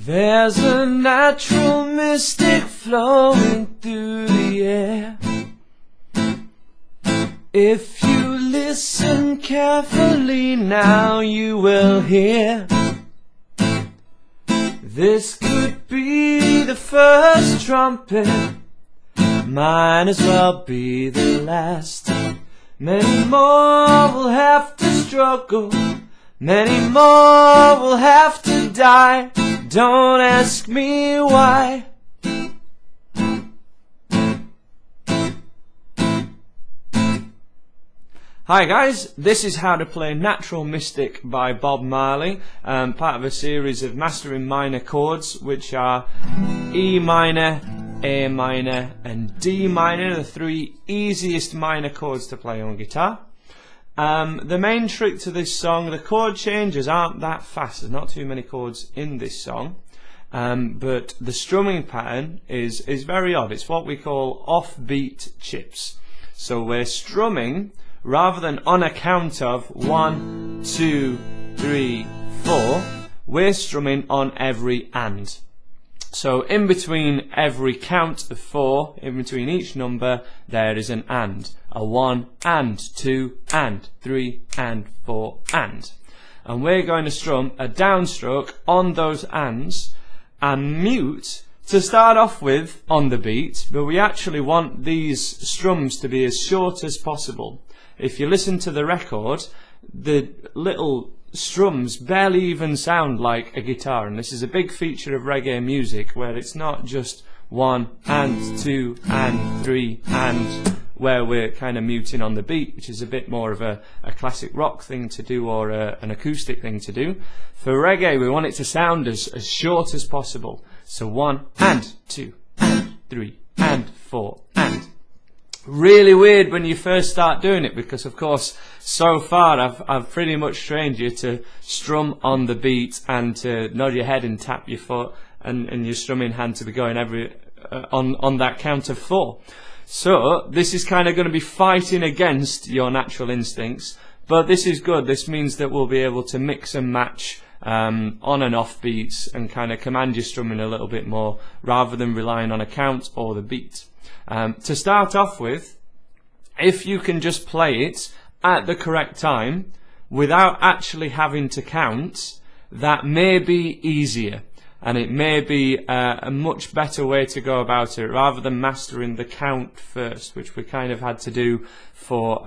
There's a natural mystic flowing through the air. If you listen carefully now, you will hear. This could be the first trumpet, might as well be the last. Many more will have to struggle, many more will have to die. Don't ask me why. Hi guys, this is how to play Natural Mystic by Bob Marley, part of a series of mastering minor chords, which are E minor, A minor and D minor, the three easiest minor chords to play on guitar. The main trick to this song, the chord changes aren't that fast, there's not too many chords in this song, but the strumming pattern is very odd. It's what we call offbeat chips. So we're strumming rather than on a count of 1, 2, 3, 4, we're strumming on every and. So in between every count of 4, in between each number, there is an and. A 1 and 2 and 3 and 4 and. And we're going to strum a downstroke on those ands and mute to start off with on the beat, but we actually want these strums to be as short as possible. If you listen to the record, the little strums barely even sound like a guitar, and this is a big feature of reggae music, where it's not just 1 and 2 and 3 and, where we're kind of muting on the beat, which is a bit more of a classic rock thing to do, or an acoustic thing to do. For reggae, we want it to sound as short as possible. So 1 and 2 and 3 and 4 and. Really weird when you first start doing it, because of course so far I've pretty much trained you to strum on the beat and to nod your head and tap your foot and your strumming hand to be going every on that count of 4. So this is kind of going to be fighting against your natural instincts, but this is good. This means that we'll be able to mix and match on and off beats and kind of command your strumming a little bit more rather than relying on a count or the beat. To start off with, if you can just play it at the correct time without actually having to count, that may be easier, and it may be a much better way to go about it, rather than mastering the count first, which we kind of had to do for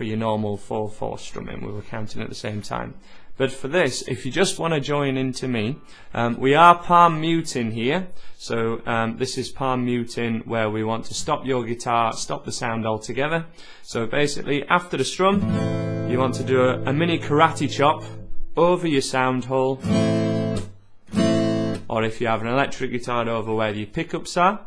your normal 4/4 strumming. We were counting at the same time. But for this, if you just want to join into me, we are palm muting here. So this is palm muting, where we want to stop your guitar, stop the sound altogether. So basically, after the strum, you want to do a mini karate chop over your sound hole, or if you have an electric guitar, over where your pickups are.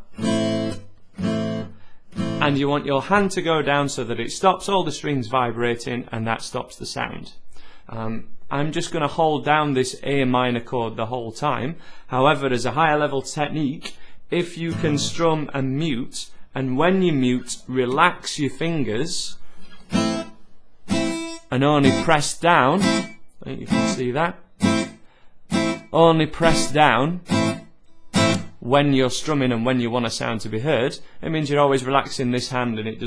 And you want your hand to go down so that it stops all the strings vibrating, and that stops the sound. I'm just going to hold down this A minor chord the whole time. However, as a higher level technique, if you can strum and mute, and when you mute, relax your fingers and only press down, I think you can see that, only press down when you're strumming and when you want a sound to be heard, it means you're always relaxing this hand, and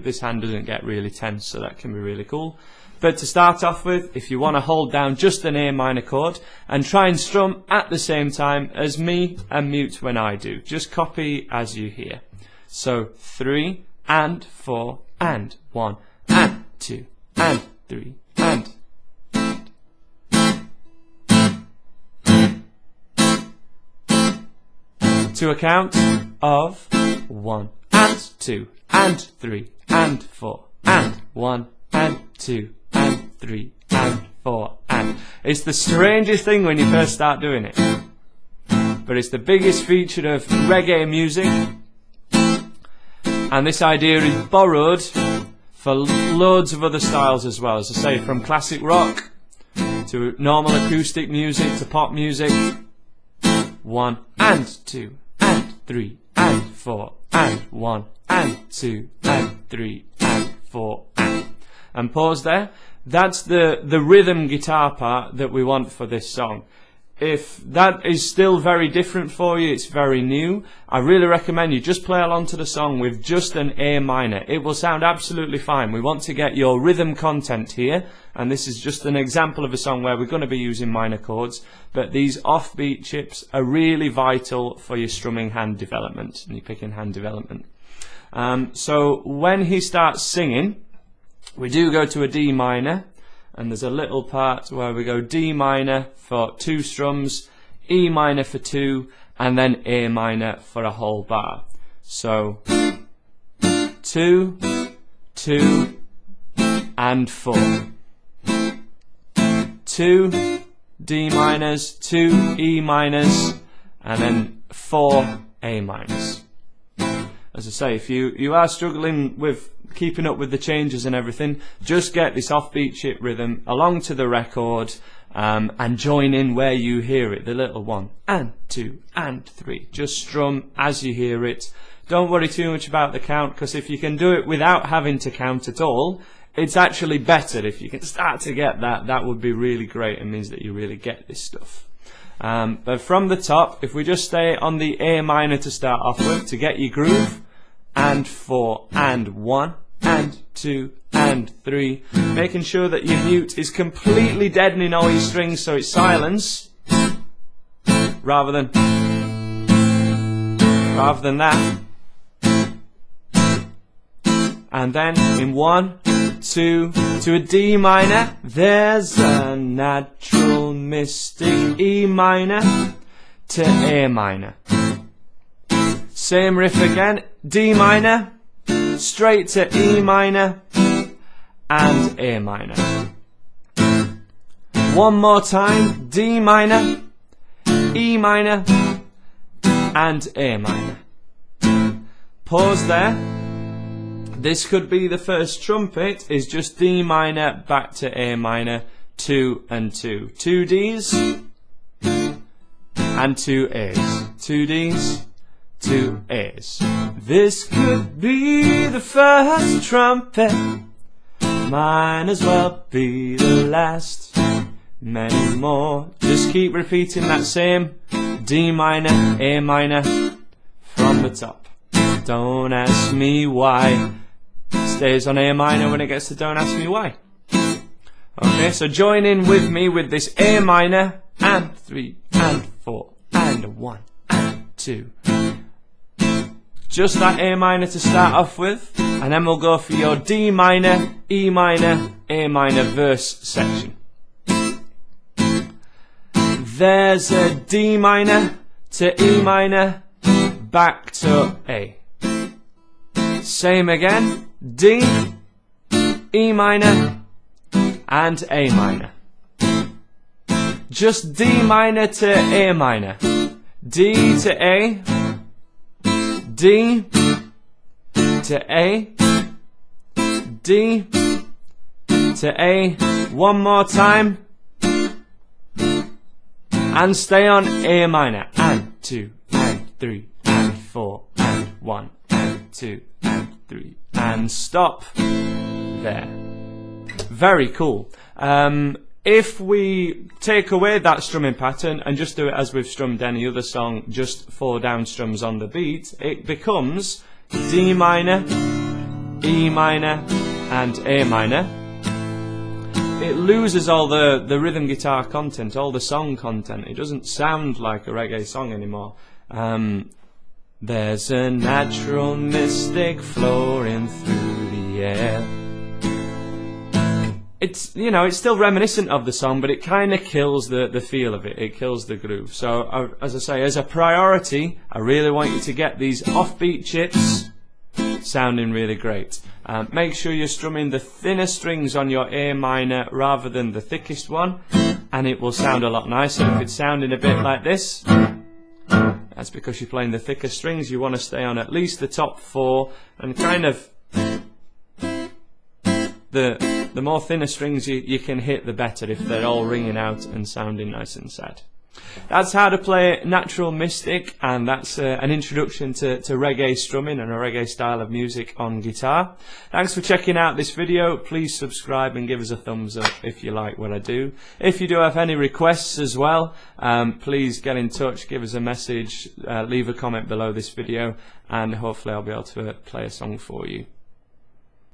this hand doesn't get really tense, so that can be really cool. But to start off with, if you want to hold down just an A minor chord and try and strum at the same time as me and mute when I do, just copy as you hear. So 3 and 4 and 1 and 2 and 3 and. To a count of 1 and 2 and 3 and 4 and 1 and 2 and 3 and 4 and. It's the strangest thing when you first start doing it, but it's the biggest feature of reggae music, and this idea is borrowed for loads of other styles as well. As I say, from classic rock to normal acoustic music to pop music. 1 and 2 and 3 and 4 and 1 and 2 and 3 and 4 and pause there. That's the rhythm guitar part that we want for this song. if that is still very different for you, it's very new, I really recommend you just play along to the song with just an A minor. It will sound absolutely fine. We want to get your rhythm content here, and this is just an example of a song where we're going to be using minor chords, but these offbeat chips are really vital for your strumming hand development and your picking hand development. So when he starts singing, we do go to a D minor, and there's a little part where we go D minor for 2 strums, E minor for 2, and then A minor for a whole bar. So 2, 2, and 4. 2 D minors, 2 E minors, and then 4 A minors. As I say, if you are struggling with keeping up with the changes and everything, just get this offbeat chip rhythm along to the record, and join in where you hear it, the little 1 and 2 and 3. Just strum as you hear it. Don't worry too much about the count, because if you can do it without having to count at all, it's actually better. If you can start to get that, that would be really great. It means that you really get this stuff. But from the top, if we just stay on the A minor to start off with, to get your groove, and 4 and 1 and 2 and 3, making sure that your mute is completely deadening all your strings so it's silence rather than that. And then in 1, 2 to a D minor, there's a natural mystic E minor to A minor. Same riff again, D minor, straight to E minor and A minor. One more time, D minor, E minor and A minor. Pause there. This could be the first trumpet, is just D minor back to A minor, 2 and 2. 2 Ds and 2 As. 2 Ds, 2 A's. This could be the first trumpet, might as well be the last. Many more. Just keep repeating that same D minor, A minor from the top. Don't ask me why. Stays on A minor when it gets to don't ask me why. Okay, so join in with me with this A minor and 3 and 4 and 1 and 2. Just that A minor to start off with, and then we'll go for your D minor, E minor, A minor verse section. There's a D minor to E minor, back to A. Same again, D, E minor, and A minor. Just D minor to A minor, D to A, D to A, D to A, one more time, and stay on A minor, and 2, and 3, and 4, and 1, and 2, and 3, and stop there. Very cool. If we take away that strumming pattern and just do it as we've strummed any other song, just 4 down strums on the beat, it becomes D minor, E minor, and A minor. It loses all the rhythm guitar content, all the song content. It doesn't sound like a reggae song anymore. There's a natural mystic flowing through the air. It's, you know, it's still reminiscent of the song, but it kind of kills the feel of it. It kills the groove. So, as I say, as a priority, I really want you to get these offbeat chips sounding really great. Make sure you're strumming the thinner strings on your A minor rather than the thickest one, and it will sound a lot nicer. If it's sounding a bit like this, that's because you're playing the thicker strings. You want to stay on at least the top 4, and kind of the more thinner strings you can hit, the better, if they're all ringing out and sounding nice and sad. That's how to play Natural Mystic, and that's an introduction to reggae strumming and a reggae style of music on guitar. Thanks for checking out this video. Please subscribe and give us a thumbs up if you like what I do. If you do have any requests as well, please get in touch, give us a message, leave a comment below this video, and hopefully I'll be able to play a song for you.